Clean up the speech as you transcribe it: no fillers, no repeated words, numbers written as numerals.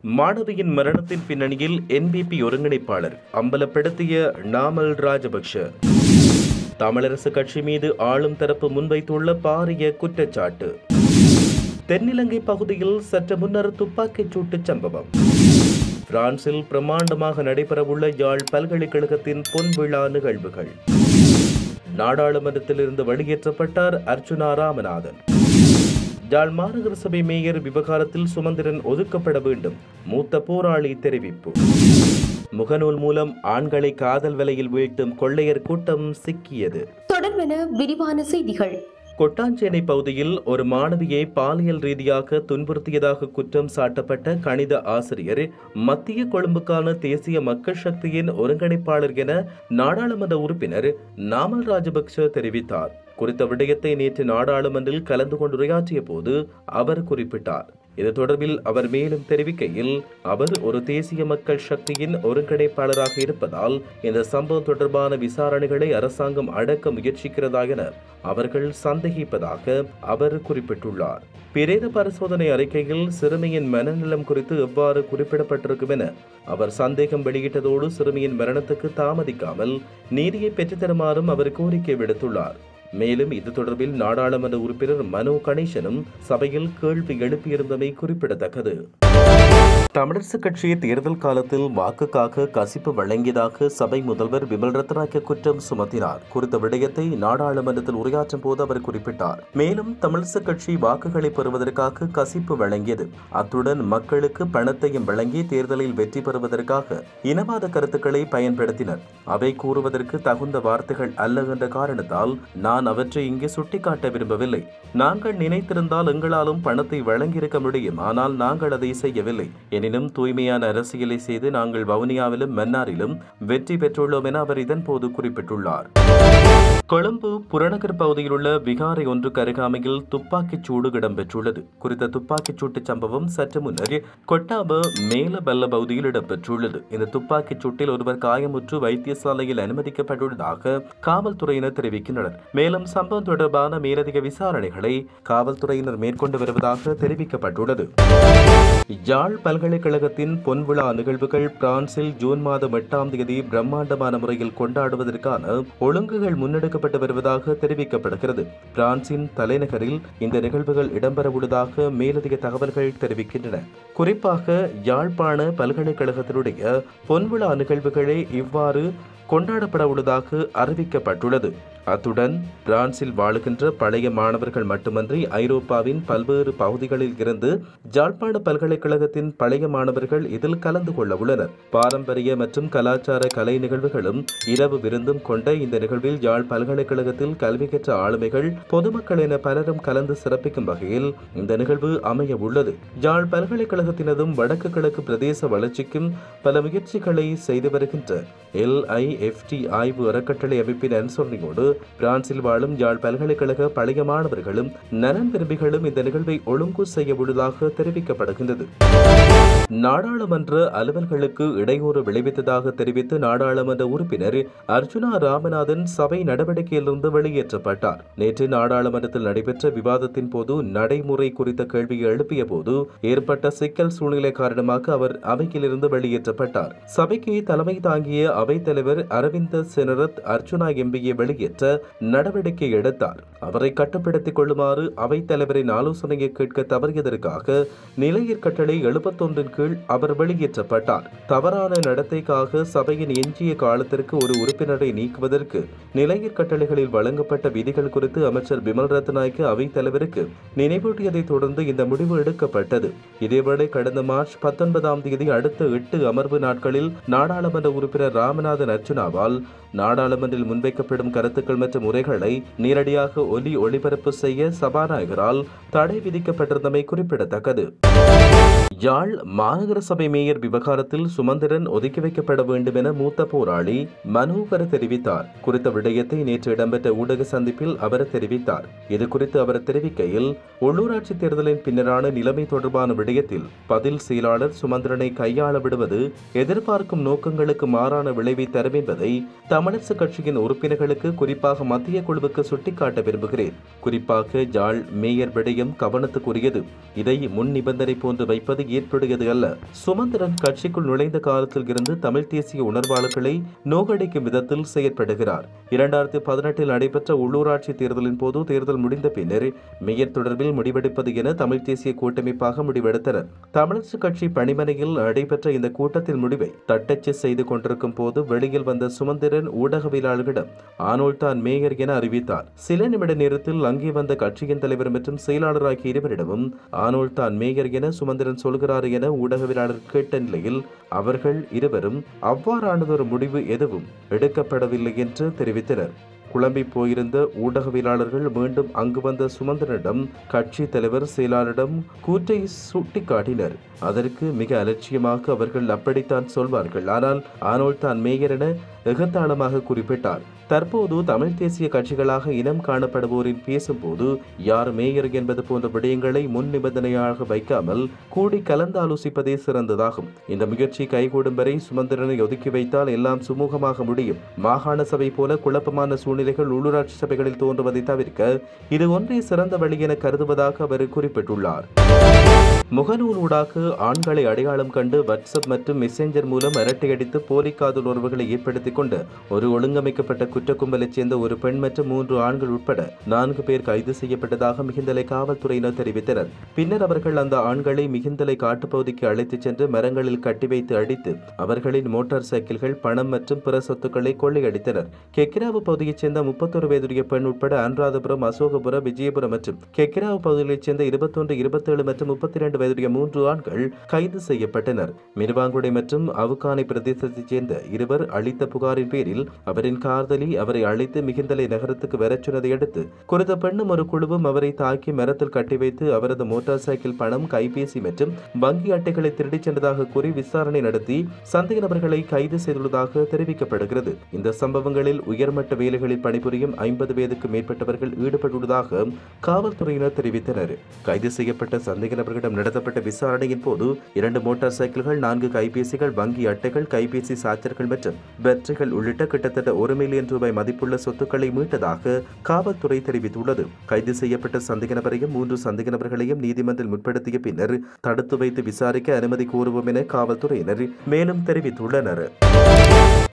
மாணவியின் மரணத்தின் பின்னணியில் என்பிபி ஒருங்கிணைப்பாளர் அம்பலப்படுத்திய நாமல் ராஜபக்ஷ. தமிழரசு கட்சி மீது ஆளும் தரப்பு முன்வைத்துள்ள பாரிய குற்றச்சாட்டு. தென்னிலங்கை பகுதியில் சற்று முன்னர் துப்பாக்கிச் சூட்டு சம்பவம். பிரான்சில் பிரமாண்டமாக நடைபெறவுள்ள யாழ் பல்கலைக்கழகத்தின் பொன்விழா நிகழ்வுகள். நாடாளுமன்றத்திலிருந்து வெளியேற்றப்பட்டார் அர்ச்சுனா ராமநாதன். யாழ் மாநகர சபை மேயர் விவகாரத்தில் சுமந்திரன் ஒதுக்கப்பட வேண்டும், மூத்த போராளி தெரிவிப்பு. முகநூல் மூலம் ஆண்களை காதல் வலையில் வீழ்த்தும் கொள்ளையர் கூட்டம் சிக்கியது. தொடர்பென விரிவான செய்திகள். கொட்டாஞ்சேனை பகுதியில் ஒரு மாணவியை பாலியல் ரீதியாக துன்புறுத்தியதாக குற்றம் சாட்டப்பட்ட கணித ஆசிரியர் மத்திய கொழும்புக்கான தேசிய மக்கள் சக்தியின் ஒருங்கிணைப்பாளர் என நாடாளுமன்ற உறுப்பினர் நாமல் ராஜபக்ஷ தெரிவித்தார். குறித்த விடயத்தை நேற்று நாடாளுமன்றில் கலந்து கொண்டு உரையாற்றிய போது அவர் குறிப்பிட்டார். இது தொடர்பில் அவர் மேலும் தெரிவிக்கையில், அவர் ஒரு தேசிய மக்கள் சக்தியின் ஒருங்கிணைப்பாளராக இருப்பதால் இந்த சம்பவம் தொடர்பான விசாரணைகளை அரசாங்கம் அடக்க முயற்சிக்கிறதா என அவர்கள் சந்தேகிப்பதாக அவர் குறிப்பிட்டுள்ளார். பிரேத பரிசோதனை அறிக்கையில் சிறுமியின் மனநலம் குறித்து எவ்வாறு குறிப்பிடப்பட்டிருக்கும் என அவர் சந்தேகம் வெளியிட்டதோடு சிறுமியின் மரணத்துக்கு தாமதிக்காமல் நீதியை பெற்றுத்தருமாறும் அவர் கோரிக்கை விடுத்துள்ளார். மேலும் இது தொடர்பில் நாடாளுமன்ற உறுப்பினர் மனோ கணேசனும் சபையில் கேள்வி எழுப்பியிருந்தமை குறிப்பிடத்தக்கது. தமிழரசு கட்சி தேர்தல் காலத்தில் வாக்குக்காக கசிப்பு வழங்கியதாக சபை முதல்வர் விமல் ரத்நாயக்க குற்றம் சுமத்தினார். குறித்த விடயத்தை நாடாளுமன்றத்தில் உரையாற்றும் போது அவர் குறிப்பிட்டார். மேலும் தமிழரசு கட்சி வாக்குகளை பெறுவதற்காக கசிப்பு வழங்கியது, அத்துடன் மக்களுக்கு பணத்தையும் வழங்கி தேர்தலில் வெற்றி பெறுவதற்காக இனவாத கருத்துக்களை பயன்படுத்தினர். அவை கூறுவதற்கு தகுந்த வார்த்தைகள் அல்ல என்ற காரணத்தால் நான் அவற்றை இங்கே சுட்டிக்காட்ட விரும்பவில்லை. நாங்கள் நினைத்திருந்தால் எங்களாலும் பணத்தை வழங்கியிருக்க முடியும், ஆனால் நாங்கள் அதை செய்யவில்லை. எனினும் தூய்மையான அரசியலை செய்து நாங்கள் வவுனியாவிலும் மன்னாரிலும் வெற்றி பெற்றுள்ளோம் என அவர் இதன்போது குறிப்பிட்டுள்ளார். கொழும்பு புறநகர் பகுதியில் உள்ள விகாரை ஒன்றுக்கு அருகாமையில் துப்பாக்கிச் சூடு இடம்பெற்றுள்ளது. குறித்த துப்பாக்கிச் சூட்டு சம்பவம் சற்று முன்னர் கொட்டாப மேலபல்ல பகுதியில் இடம்பெற்றுள்ளது. இந்த துப்பாக்கிச் சூட்டில் ஒருவர் காயமுற்று வைத்தியசாலையில் அனுமதிக்கப்பட்டுள்ளதாக காவல்துறையினர் தெரிவிக்கின்றனர். மேலும் சம்பவம் தொடர்பான மேலதிக விசாரணைகளை காவல்துறையினர் மேற்கொண்டு வருவதாக தெரிவிக்கப்பட்டுள்ளது. யாழ் பல்கலைக்கழகத்தின் பொன்விழா நிகழ்வுகள் பிரான்சில் ஜூன் மாதம் 8ஆம் தேதி பிரம்மாண்டமான முறையில் கொண்டாடுவதற்கான ஒழுங்குகள் முன்னெடுக்கப்பட்டு வருவதாக தெரிவிக்கப்படுகிறது. பிரான்சின் தலைநகரில் இந்த நிகழ்வுகள் இடம்பெறவுள்ளதாக மேலதிக தகவல்கள் தெரிவிக்கின்றன. குறிப்பாக யாழ்ப்பாண பல்கலைக்கழகத்தினுடைய பொன்விழா நிகழ்வுகளே இவ்வாறு கொண்டாடப்பட உள்ளதாக அறிவிக்கப்பட்டுள்ளது. அத்துடன் பிரான்சில் வாழுகின்ற பழைய மாணவர்கள் மட்டுமன்றி ஐரோப்பாவின் பல்வேறு பகுதிகளில் இருந்து யாழ்ப்பாண பல்கலைக்கழகத்தின் பழைய மாணவர்கள் இதில் கலந்து கொள்ள உள்ளனர். பாரம்பரிய மற்றும் கலாச்சார கலை நிகழ்வுகளும் இரவு விருந்தும் கொண்ட இந்த நிகழ்வில் யாழ் பல்கலைக்கழகத்தில் கல்வி கற்ற ஆளுமைகள், பொதுமக்கள் என பலரும் கலந்து சிறப்பிக்கும் வகையில் இந்த நிகழ்வு அமைய உள்ளது. யாழ் பல்கலைக்கழகத்தினதும் வடக்கு கிழக்கு பிரதேச வளர்ச்சிக்கும் பல முயற்சிகளை செய்து வருகின்ற LIFT ஆய்வு அறக்கட்டளை அமைப்பின் அனுசரணையோடு பிரான்சில் வாழும் யாழ் பல்கலைக்கழக பழைய மாணவர்களும் நலன் விரும்பிகளும் இந்த நிகழ்வை ஒழுங்கு செய்ய உள்ளதாக தெரிவிக்கப்படுகின்றது. நாடாளுமன்ற அலுவல்களுக்கு இடையூறு விளைவித்ததாக தெரிவித்து நாடாளுமன்ற உறுப்பினர் அர்ச்சுனா ராமநாதன் சபை நடவடிக்கையிலிருந்து வெளியேற்றப்பட்டார். நேற்று நாடாளுமன்றத்தில் நடைபெற்ற விவாதத்தின் போது நடைமுறை குறித்த கேள்வியை எழுப்பிய போது ஏற்பட்ட சிக்கல் சூழ்நிலை காரணமாக அவர் அவையிலிருந்து வெளியேற்றப்பட்டார். சபைக்கு தலைமை தாங்கிய அவைத்தலைவர் அரவிந்த செனரத் அர்ச்சுனா எம்பியை வெளியேற்ற நடவடிக்கை எடுத்தார். அவரை கட்டுப்படுத்திக் கொள்ளுமாறு அவைத்தலைவரின் ஆலோசனையை கேட்க தவறியதற்காக நிலையற் கட்டளை 71 கீழ் அவர் வெளியேற்றப்பட்டார். தவறான நடத்தைக்காக சபையின் எஞ்சிய காலத்திற்கு ஒரு உறுப்பினரை நீக்குவதற்கு நிலையற் கட்டளைகளில் வழங்கப்பட்ட விதிகள் குறித்து அமைச்சர் விமல் ரத்நாயக்க அவைத்தலைவருக்கு நினைவூட்டியதை தொடர்ந்து இந்த முடிவு எடுக்கப்பட்டது. இதேவேளை கடந்த மார்ச் 19ஆம் தேதி அடுத்த 8 அமர்வு நாட்களில் நாடாளுமன்ற உறுப்பினர் ராமநாதன் அர்ச்சுனாவால் நாடாளுமன்றில் முன்வைக்கப்படும் கருத்துக்கள் மற்றும் உரைகளை நேரடியாக ஒலி ஒளிபரப்பு செய்ய சபாநாயகரால் தடை விதிக்கப்பட்டிருந்தமை குறிப்பிடத்தக்கது. யாழ் மாநகர சபை மேயர் விவகாரத்தில் சுமந்திரன் ஒதுக்கி வைக்கப்பட வேண்டும் என மூத்த போராளி மனோகர் தெரிவித்தார். குறித்த விடயத்தை நேற்று இடம்பெற்ற ஊடக சந்திப்பில் அவர் தெரிவித்தார். இது குறித்து அவர் தெரிவிக்கையில், உள்ளூராட்சி தேர்தலின் பின்னரான நிலைமை தொடர்பான விடயத்தில் பதில் செயலாளர் சுமந்திரனை கையாள விடுவது எதிர்பார்க்கும் நோக்கங்களுக்கு மாறான விளைவை தரும் என்பதை தமிழரசு கட்சியின் உறுப்பினர்களுக்கு, குறிப்பாக மத்திய குழுவுக்கு சுட்டிக்காட்ட விரும்புகிறேன். குறிப்பாக யாழ் மேயர் விடயம் கவனத்துக்குரியது. இதை முன் நிபந்தனை போன்று வைப்பது அது ஏற்புடையது அல்ல. சுமந்திரன் கட்சிக்குள் நுழைந்த காலத்தில் இருந்து தமிழ் தேசிய உணர்வாளர்களை நோகடிக்கும் விதத்தில் செயற்படுகிறார். 2018 நடைபெற்ற உள்ளூராட்சி தேர்தலின் போது தேர்தல் முடிந்த பின்னர் மேயர் தொடர்பில் முடிவெடுப்பது என தமிழ் தேசிய கூட்டமைப்பாக முடிவெடுத்தனர். தமிழரசு கட்சி பணிமனையில் நடைபெற்ற இந்த கூட்டத்தின் முடிவை தட்டச்சு செய்து கொண்டிருக்கும் போது வெளியில் வந்த சுமந்திரன் ஊடகவியலாளர்களிடம் ஆனோல் தான் மேயர் என அறிவித்தார். சில நிமிட நேரத்தில் அங்கே வந்த கட்சியின் தலைவர் மற்றும் செயலாளர் ஆகிய இருவரிடமும் ஆனோல் தான் மேயர் என சுமந்திரன் சொல்கிறார் என ஊடகவியலாளர் கேட்ட நிலையில் அவர்கள் இருவரும் அவ்வாறானதொரு முடிவு எதுவும் எடுக்கப்படவில்லை என்று தெரிவித்தனர். குழம்பி போயிருந்த ஊடகவியலாளர்கள் மீண்டும் அங்கு வந்த சுமந்திரனிடம் கட்சி தலைவர் செயலாளரிடம் கூற்றை சுட்டிக்காட்டினர். அதற்கு மிக அலட்சியமாக அவர்கள் அப்படித்தான் சொல்வார்கள், ஆனால் ஆனோல் தான் மேயர் என எகத்தாளமாக குறிப்பிட்டார். தற்போது தமிழ் தேசிய கட்சிகளாக இனம் காணப்படுவோரின் பேசும்போது யார் மேயர் என்பது போன்ற விடயங்களை முன் நிபந்தனையாக வைக்காமல் கூடி கலந்தாலோசிப்பதே சிறந்ததாகும். இந்த முயற்சி கைகூடும் வரை சுமந்திரனை ஒதுக்கி வைத்தால் எல்லாம் சுமூகமாக முடியும். மாகாண சபை போல குழப்பமான சூழ்நிலைகள் உள்ளூராட்சி சபைகளில் தோன்றுவதை தவிர்க்க இது ஒன்றே சிறந்த வழி என கருதுவதாக அவர் குறிப்பிட்டுள்ளார். முகநூலூடாக ஆண்களை அடையாளம் கண்டு வாட்ஸ்அப் மற்றும் மெசேஞ்சர் மூலம் அரட்டையடித்து போலி காதல் உறவுகளை ஏற்படுத்திக் கொண்டு ஒரு ஒழுங்கமைக்கப்பட்ட குற்ற கும்பலைச் சேர்ந்த ஒரு பெண் மற்றும் 3 ஆண்கள் உட்பட 4 பேர் கைது செய்யப்பட்டதாக மிகிந்தலை காவல்துறையினர் தெரிவித்தனர். பின்னர் அவர்கள் அந்த ஆண்களை மிகிந்தலை காட்டுப்பகுதிக்கு அழைத்துச் சென்று மரங்களில் கட்டி வைத்து அடித்து அவர்களின் மோட்டார் சைக்கிள்கள், பணம் மற்றும் பிற சொத்துக்களை கொள்ளையடித்தனர். கெக்கிராவு பகுதியைச் சேர்ந்த 31 வயதுடைய பெண் உட்பட அனுராதபுரம், அசோகபுரம், விஜயபுரம் மற்றும் கெக்கிராவு பகுதிகளைச் சேர்ந்த 21, 27 மற்றும் 32 வயதுடைய 3 ஆண்கள் கைது செய்யப்பட்டனர். மிருவாங்குடை மற்றும் அவுகானை பிரதேசத்தைச் சேர்ந்த இருவர் அளித்த புகாரின் பேரில் அவரின் காதலி அவரை அழைத்து மிகிந்தலை நகரத்துக்கு வரச் சொன்னதை அடுத்து குறித்த பெண்ணும் ஒரு குழுவும் அவரை தாக்கி மரத்தில் கட்டி வைத்து அவரது மோட்டார் சைக்கிள், பணம், கைபேசி மற்றும் வங்கி அட்டைகளை திருடிச் சென்றதாக கூறி விசாரணை நடத்தி சந்தேக நபர்களை கைது செய்துள்ளதாக தெரிவிக்கப்படுகிறது. இந்த சம்பவங்களில் உயர்மட்ட வேலைகளில் பணிபுரியும் 50 வயதுக்கு மேற்பட்டவர்கள் ஈடுபட்டுள்ளதாக காவல்துறையினர் தெரிவித்தனர். கைது செய்யப்பட்ட சந்தேக நபர்களிடம் நடத்தப்பட்ட விசாரணையின் போது 2 மோட்டார் சைக்கிள்கள், 4 கைபேசிகள், வங்கி அட்டைகள், கைபேசி சார்ஜர்கள் மற்றும் பேட்டரிகள் உள்ளிட்ட கிட்டத்தட்ட 1 மில்லியன் ரூபாய் மதிப்புள்ள சொத்துக்களை மீட்டதாக காவல்துறை தெரிவித்துள்ளது. கைது செய்யப்பட்ட சந்தேக நபரையும் 3 சந்தேக நபர்களையும் நீதிமன்றில் முற்படுத்திய பின்னர் தடுத்து வைத்து விசாரிக்க அனுமதி கோருவோம் என காவல்துறையினர் மேலும் தெரிவித்துள்ளனர்.